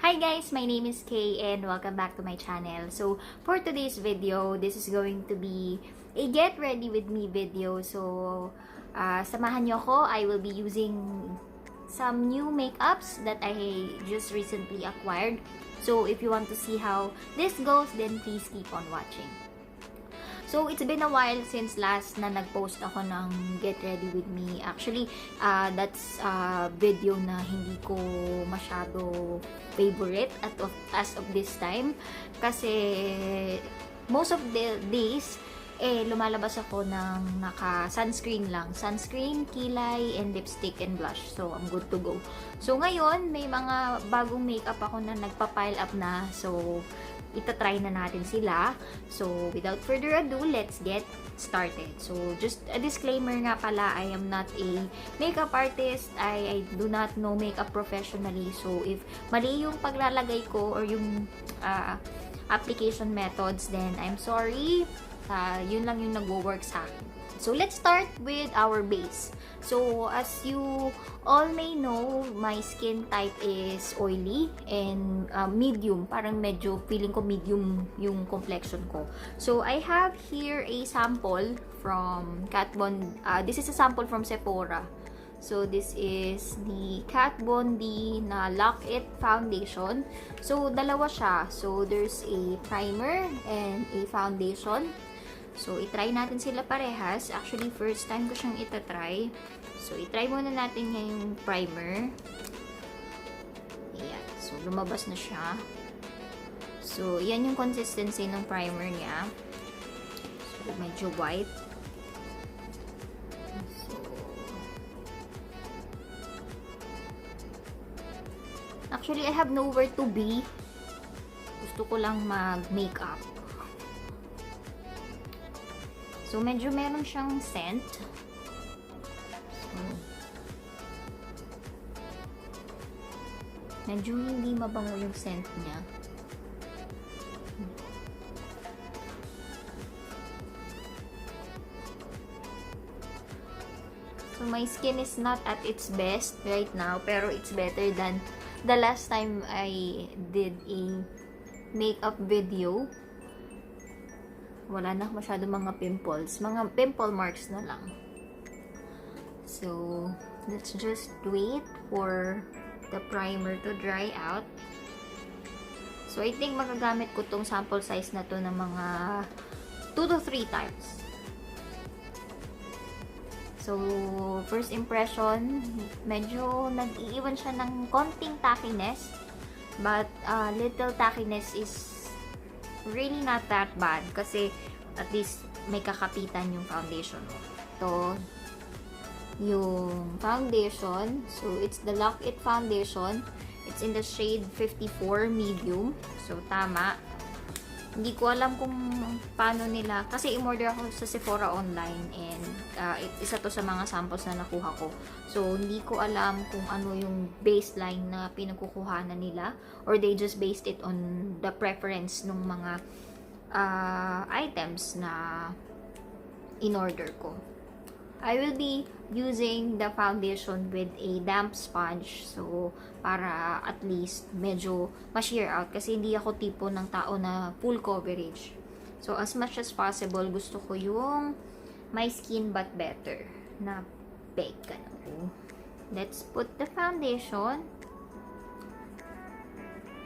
Hi guys, my name is Kay and welcome back to my channel. So, for today's video, this is going to be a get ready with me video. So, samahan nyo ako. I will be using some new makeups that I just recently acquired. So, if you want to see how this goes, then please keep on watching. So, it's been a while since last na nag-post ako ng Get Ready With Me. Actually, that's a video na hindi ko masyado favorite as of this time. Kasi, most of the days, lumalabas ako ng naka-sunscreen lang. Sunscreen, kilay, and lipstick, and blush. So, I'm good to go. So, ngayon, may mga bagong makeup ako na nagpa-pile up na. So, itatry na natin sila. So, without further ado, let's get started. So, just a disclaimer nga pala, I am not a makeup artist. I do not know makeup professionally. So, if mali yung paglalagay ko or yung application methods, then I'm sorry. Yun lang yung nagwo-work sa akin. So, let's start with our base. So, as you all may know, my skin type is oily and medium. Parang medyo, feeling ko medium yung complexion ko. So, I have here a sample from Kat Von. This is a sample from Sephora. So, this is the Kat Von D na Lock It Foundation. So, dalawa siya. So, there's a primer and a foundation. So, itry natin sila parehas. Actually, first time ko siyang itatry. So, itry muna natin niya yung primer. Ayan. So, lumabas na siya. So, yan yung consistency ng primer niya. So, medyo white. So, actually, I have nowhere to be. Gusto ko lang mag-makeup. So, medyo meron siyang scent. So, medyo hindi mabango yung scent niya. So, my skin is not at its best right now, pero it's better than the last time I did a makeup video. Wala na masyado mga pimples. Mga pimple marks na lang. So, let's just wait for the primer to dry out. So, I think magagamit ko tong sample size na to ng mga 2 to 3 times. So, first impression, medyo nag-iiwan siya ng konting tackiness. But, little tackiness is really not that bad kasi at least may kakapitan yung foundation mo. Ito, yung foundation. So, it's the Lock It Foundation. It's in the shade 54 medium. So, tama. Hindi ko alam kung paano nila. Kasi in-order ako sa Sephora online and isa to sa mga samples na nakuha ko. So, hindi ko alam kung ano yung baseline na pinagkukuhanan nila or they just based it on the preference ng mga items na in-order ko. I will be using the foundation with a damp sponge. So, para at least medyo ma-sheer out. Kasi hindi ako tipo ng tao na full coverage. So, as much as possible, gusto ko yung my skin but better na bake. Let's put the foundation.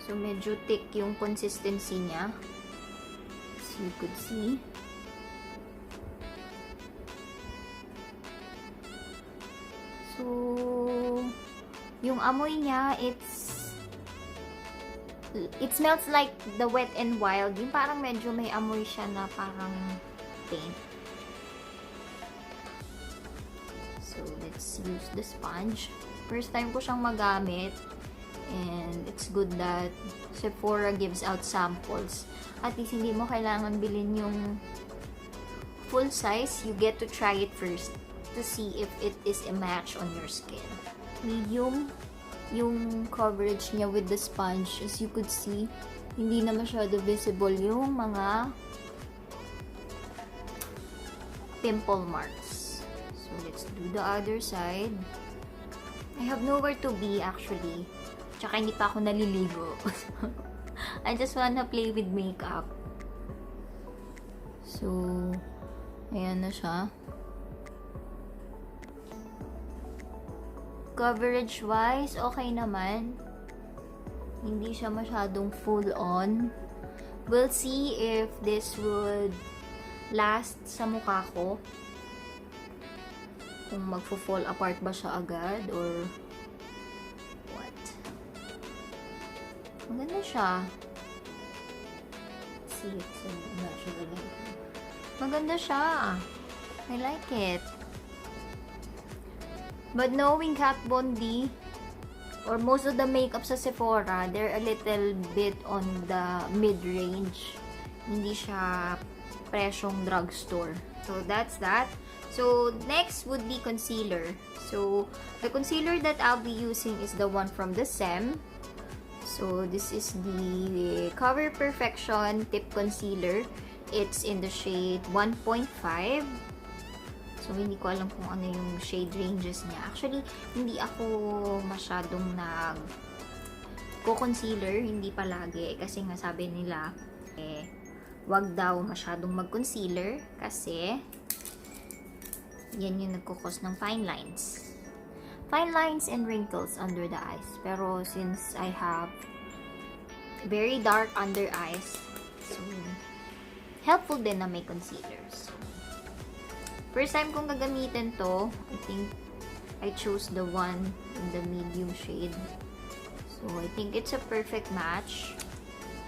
So, medyo thick yung consistency niya. As you could see. So, yung amoy niya, it smells like the Wet n Wild. Yung parang medyo may amoy siya na parang paint. So, let's use the sponge. First time ko siyang magamit. And it's good that Sephora gives out samples. At least hindi mo kailangan bilhin yung full size. You get to try it first to see if it is a match on your skin. Medium yung coverage niya with the sponge. As you could see, hindi na masyado visible yung mga pimple marks. So, let's do the other side. I have nowhere to be actually. Tsaka hindi pa ako naliligo. I just wanna play with makeup. So, ayan na siya. Coverage-wise, okay naman. Hindi siya masyadong full-on. We'll see if this would last sa mukha ko. Kung magfo-fall apart ba siya agad or what. Maganda siya. See, it's natural. Maganda siya. I like it. But knowing Kat Von D, or most of the makeup sa Sephora, they're a little bit on the mid-range. Hindi siya presyong drugstore. So, that's that. So, next would be concealer. So, the concealer that I'll be using is the one from the Saem. So, this is the Cover Perfection Tip Concealer. It's in the shade 1.5. So, hindi ko alam kung ano yung shade ranges niya. Actually, hindi ako masyadong concealer, hindi palagi. Kasi nga sabi nila, wag daw masyadong mag-concealer kasi yan yung nagkukos ng fine lines. Fine lines and wrinkles under the eyes. Pero since I have very dark under eyes, so helpful din na may concealers. First time kong gagamitin to, I think I chose the one in the medium shade. So, I think it's a perfect match.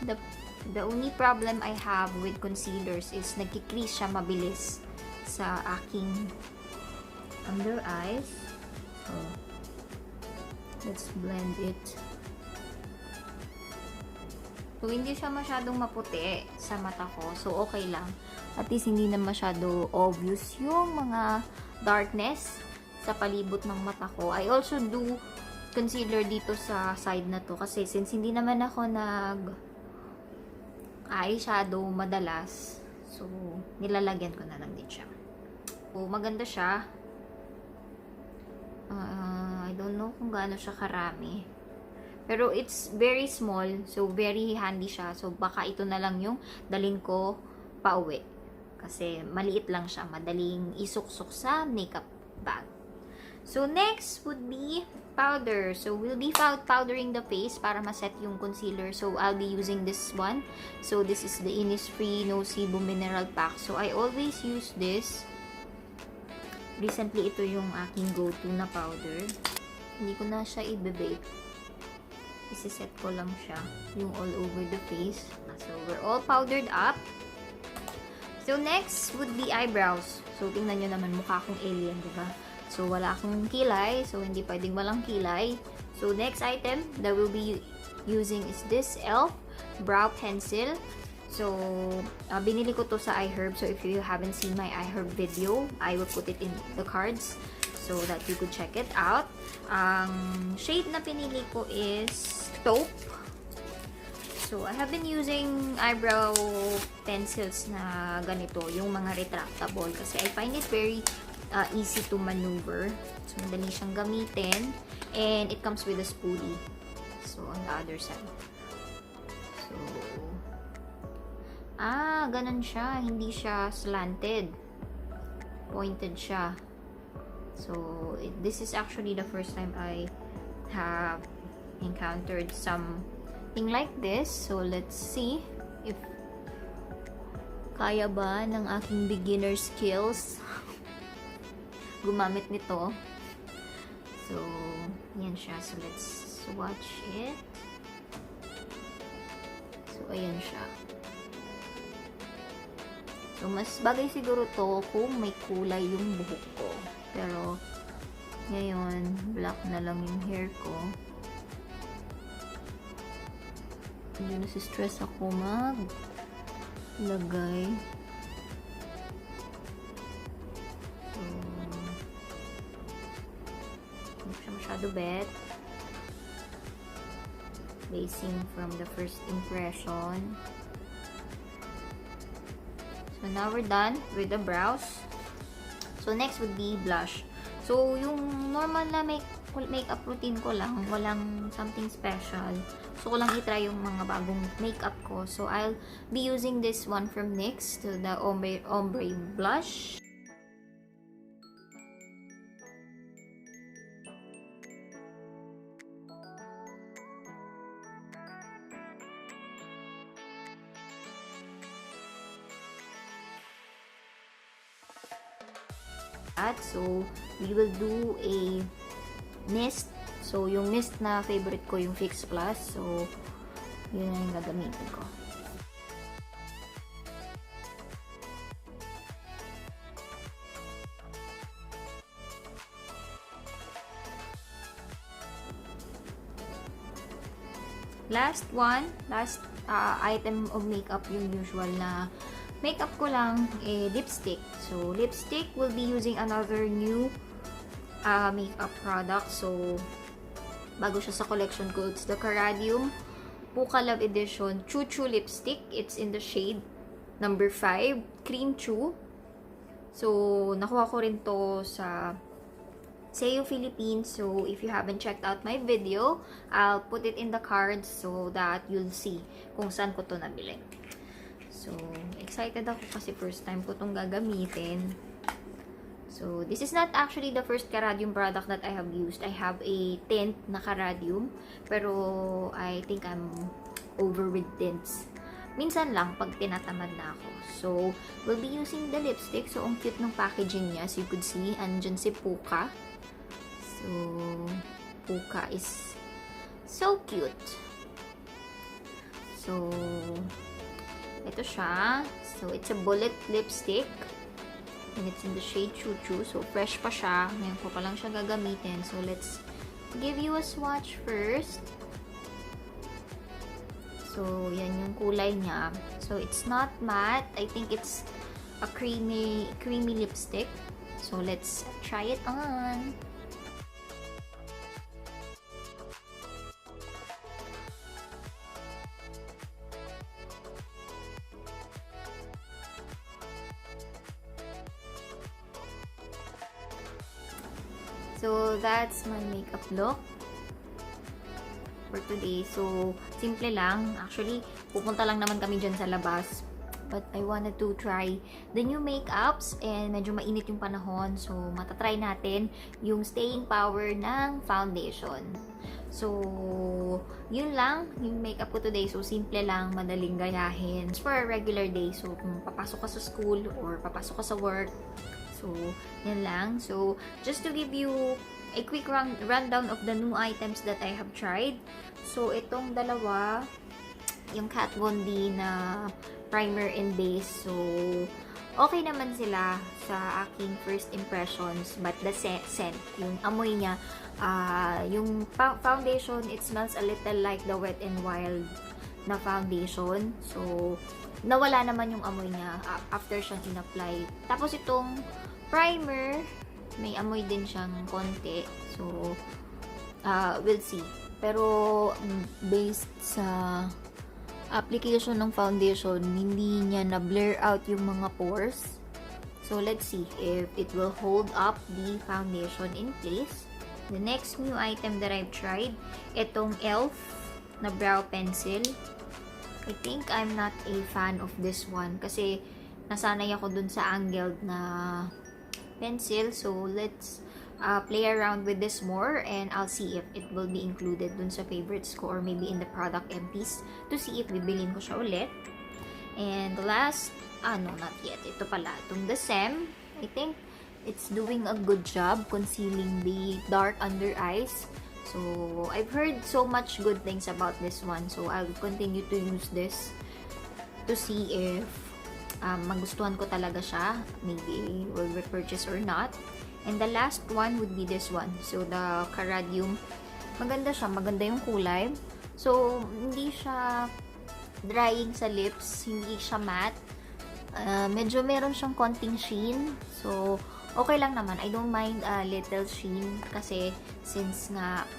The only problem I have with concealers is nagkikrease siya mabilis sa aking under eyes. So, let's blend it. So, hindi siya masyadong maputi sa mata ko. So, okay lang. At least, hindi na masyado obvious yung mga darkness sa palibot ng mata ko. I also do concealer dito sa side na to. Kasi, since hindi naman ako eyeshadow madalas, so, nilalagyan ko na lang din siya. So, maganda siya. I don't know kung gaano siya karami. Pero, it's very small. So, very handy siya. So, baka ito na lang yung dalhin ko pauwi. Kasi maliit lang siya, madaling isuksok sa makeup bag. So, next would be powder. So, we'll be powdering the face para maset yung concealer. So, I'll be using this one. So, this is the Innisfree No Sebum Mineral Pack. So, I always use this. Recently, ito yung aking go-to na powder. Hindi ko na siya i-bake. Isiset ko lang siya yung all over the face. So, we're all powdered up. So, next would be eyebrows. So, tingnan nyo naman, mukha akong alien, diba? So, wala akong kilay. So, hindi pwedeng walang kilay. So, next item that we'll be using is this e.l.f. Brow Pencil. So, binili ko to sa iHerb. So, if you haven't seen my iHerb video, I will put it in the cards so that you could check it out. Ang shade na pinili ko is Taupe. So, I have been using eyebrow pencils na ganito, yung mga retractable. Kasi I find it very easy to maneuver. So, madali siyang gamitin. And it comes with a spoolie. So, on the other side. So, ganun siya. Hindi siya slanted. Pointed siya. So, this is actually the first time I have encountered something like this. So, let's see if kaya ba ng aking beginner skills gumamit nito. So, yan siya. So, let's swatch it. So, ayan siya. So, mas bagay siguro to kung may kulay yung buhok ko. Pero, ngayon, black na lang yung hair ko. Hindi nasi-stress ako maglagay. So, hindi siya masyado bet. Basing from the first impression. So, now we're done with the brows. So, next would be blush. So, yung normal na makeup routine ko lang. Walang something special. So, ko lang itry yung mga bagong makeup ko. So, I'll be using this one from NYX, to the Ombre Blush. So, we will do a mist. So, yung mist na favorite ko, yung Fix Plus. So, yun na yung gagamitin ko. Last item of makeup, yung usual na makeup ko lang, lipstick. So, lipstick, will be using another new makeup product. So, bago siya sa collection ko, it's the Caradium Puka Love Edition Choo Choo Lipstick. It's in the shade number 5, Cream Choo. So, nakuha ko rin to sa Saem, Philippines. So, if you haven't checked out my video, I'll put it in the cards so that you'll see kung saan ko to nabili. So, excited ako kasi first time ko itong gagamitin. So, this is not actually the first Caradium product that I have used. I have a tint na Caradium, pero I think I'm over with tints. Minsan lang pag tinatamad na ako. So, we'll be using the lipstick. So, ang cute ng packaging niya. As you could see, andyan si Puka. So, Puka is so cute. So, ito siya. So, it's a bullet lipstick. And it's in the shade Choo Choo. So, fresh pa siya. Ngayon ko pa lang siya gagamitin. So, let's give you a swatch first. So, yan yung kulay niya. So, it's not matte. I think it's a creamy lipstick. So, let's try it on. So, that's my makeup look for today. So, simple lang. Actually, pupunta lang naman kami dyan sa labas. But I wanted to try the new makeups and medyo mainit yung panahon. So, matatry natin yung staying power ng foundation. So, yun lang yung makeup ko today. So, simple lang, madaling gayahin. It's for a regular day. So, kung papasok ka sa school or papasok ka sa work, so, yan lang. So, just to give you a quick rundown of the new items that I have tried. So, itong dalawa, yung Kat Von D na primer and base. So, okay naman sila sa aking first impressions. But the scent, yung amoy niya, yung foundation, it smells a little like the Wet n Wild na foundation. So, nawala naman yung amoy niya after siyang in-apply. Tapos itong primer, may amoy din siyang konti. So, we'll see. Pero, based sa application ng foundation, hindi niya na-blur out yung mga pores. So, let's see if it will hold up the foundation in place. The next new item that I've tried, itong e.l.f. na brow pencil. I think I'm not a fan of this one kasi nasanay ako dun sa angled na pencil. So, let's play around with this more and I'll see if it will be included dun sa favorites ko or maybe in the product empties to see if bibilin ko siya ulit. And the last, no, not yet. Ito pala, itong the Saem. I think it's doing a good job concealing the dark under eyes. So, I've heard so much good things about this one. So, I'll continue to use this to see if magustuhan ko talaga siya. Maybe will repurchase or not. And the last one would be this one. So, the Caradium. Maganda siya. Maganda yung kulay. So, hindi siya drying sa lips. Hindi siya matte. Medyo meron siyang konting sheen. So, okay lang naman. I don't mind a little sheen. Kasi, since nga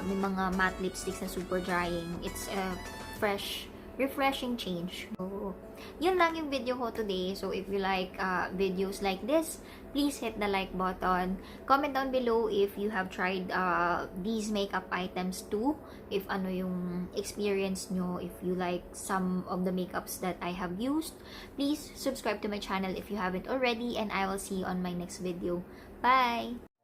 may mga matte lipsticks na super drying, it's a fresh refreshing change. So, yun lang yung video ko today. So, if you like videos like this, please hit the like button. Comment down below if you have tried these makeup items too. If ano yung experience nyo, if you like some of the makeups that I have used. Please subscribe to my channel if you haven't already, and I will see you on my next video. Bye!